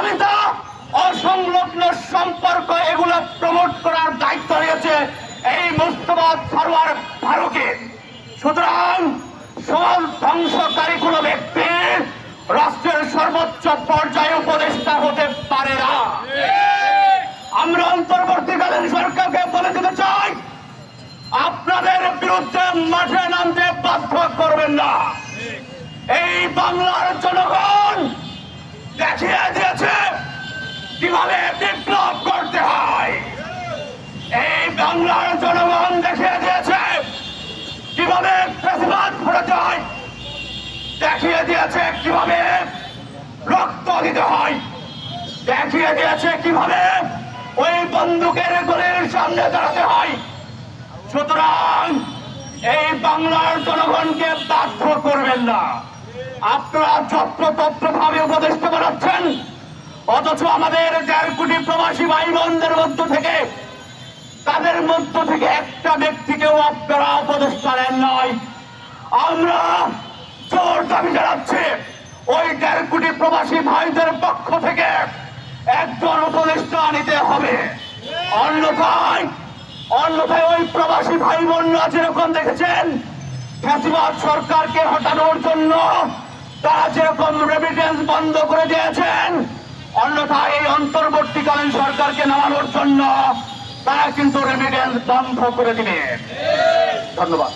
ইসলামিতা অসংলগ্ন সম্পর্ক এগুলো প্রমোট করার দায়িত্ব রয়েছে এই মুস্তফা সরওয়ার ফারুকের। সুতরাং সমাজ ধ্বংসকারী কোন ব্যক্তি রাষ্ট্রের সর্বোচ্চ পর্যায়ে উপদেষ্টা হতে পারে না। আমরা অন্তর্বর্তীকালীন সরকারকে বলে দিতে চাই, আপনাদের বিরুদ্ধে মাঠে নামতে বাধ্য করবেন না। এই বাংলার জনগণ দেখিয়ে দিয়েছে কিভাবে বিপ্লব করতে হয়। এই বাংলার জনগণ দেখিয়ে দিয়েছে কিভাবে ফ্যাসিবাদ ঘটাতে হয়, দেখিয়ে দিয়েছে কিভাবে রক্ত দিতে হয়, দেখিয়ে দিয়েছে কিভাবে ওই বন্দুকের গুলির সামনে দাঁড়াতে হয়। সুতরাং এই বাংলার জনগণকে বাধ্য করবেন না। আপনারা যত্রতত্র ভাবে উপদেষ্টা বানাচ্ছেন, অথচ আমাদের 1.5 কোটি প্রবাসী ভাই বোনদের মধ্য থেকে তাদের মধ্য থেকে একটা ব্যক্তিকেও আপনারা উপদেষ্টা নেন নয়। আমরা জোর দাবি জানাচ্ছি, ওই 1.5 কোটি প্রবাসী ভাইদের পক্ষ থেকে একজন উপদেষ্টা নিতে হবে। অন্যথায় ওই প্রবাসী ভাই বোনরা যেরকম দেখেছেন ফ্যাসিবাদ সরকারকে হটানোর জন্য তারা যেরকম রেমিটেন্স বন্ধ করে দিয়েছেন, অন্যথায় এই অন্তর্বর্তীকালীন সরকারকে নামানোর জন্য তারা কিন্তু রেমিটেন্স বন্ধ করে দিবে। ধন্যবাদ।